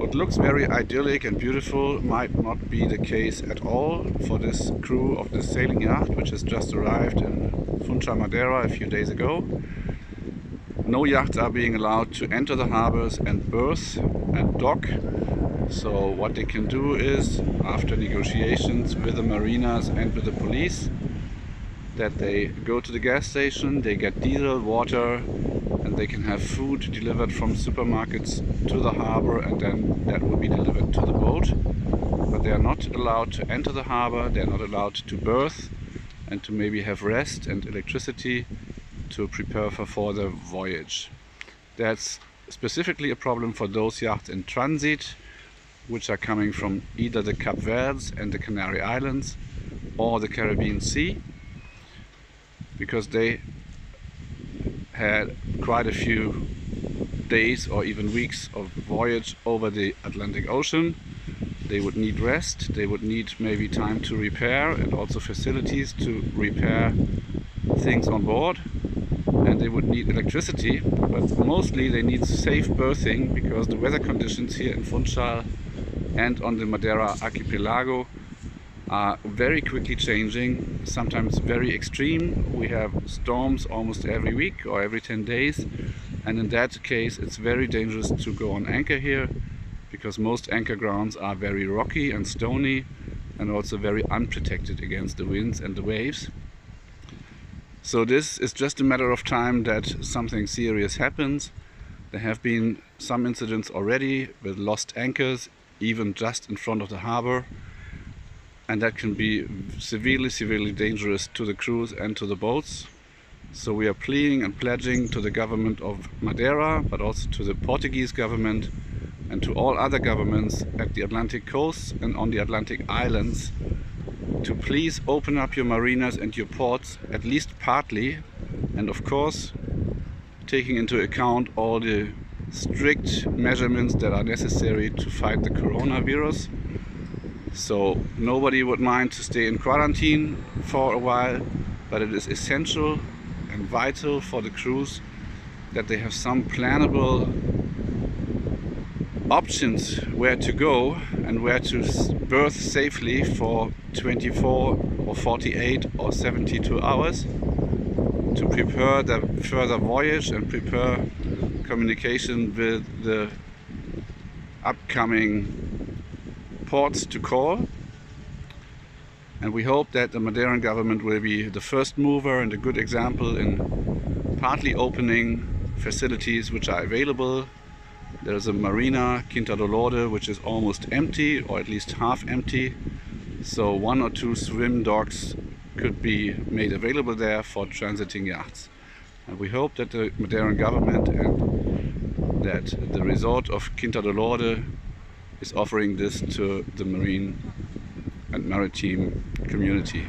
What looks very idyllic and beautiful might not be the case at all for this crew of this sailing yacht, which has just arrived in Funchal, Madeira a few days ago. No yachts are being allowed to enter the harbors and berth and dock. So what they can do is, after negotiations with the marinas and with the police, that they go to the gas station, they get diesel, water, and they can have food delivered from supermarkets to the harbor, and then that will be delivered to the boat. But they are not allowed to enter the harbor, they are not allowed to berth and to maybe have rest and electricity to prepare for further voyage. That's specifically a problem for those yachts in transit, which are coming from either the Cape Verdes and the Canary Islands or the Caribbean Sea, because they had quite a few days or even weeks of voyage over the Atlantic Ocean. They would need rest, they would need maybe time to repair and also facilities to repair things on board, and they would need electricity, but mostly they need safe berthing, because the weather conditions here in Funchal and on the Madeira archipelago are very quickly changing, sometimes very extreme. We have storms almost every week or every 10 days, and in that case it's very dangerous to go on anchor here, because most anchor grounds are very rocky and stony and also very unprotected against the winds and the waves. So this is just a matter of time that something serious happens. There have been some incidents already with lost anchors, even just in front of the harbor, and that can be severely dangerous to the crews and to the boats. So we are pleading and pledging to the government of Madeira, but also to the Portuguese government and to all other governments at the Atlantic coast and on the Atlantic islands, to please open up your marinas and your ports, at least partly, and of course taking into account all the strict measurements that are necessary to fight the coronavirus. So nobody would mind to stay in quarantine for a while, but it is essential and vital for the crews that they have some plannable options where to go and where to berth safely for 24 or 48 or 72 hours, to prepare the further voyage and prepare communication with the upcoming ports to call. And we hope that the Madeiran government will be the first mover and a good example in partly opening facilities which are available. There is a marina, Quinta do Lourdes, which is almost empty, or at least half empty. So 1 or 2 swim docks could be made available there for transiting yachts. And we hope that the Madeiran government and that the resort of Quinta do Lourdes is offering this to the marine and maritime community.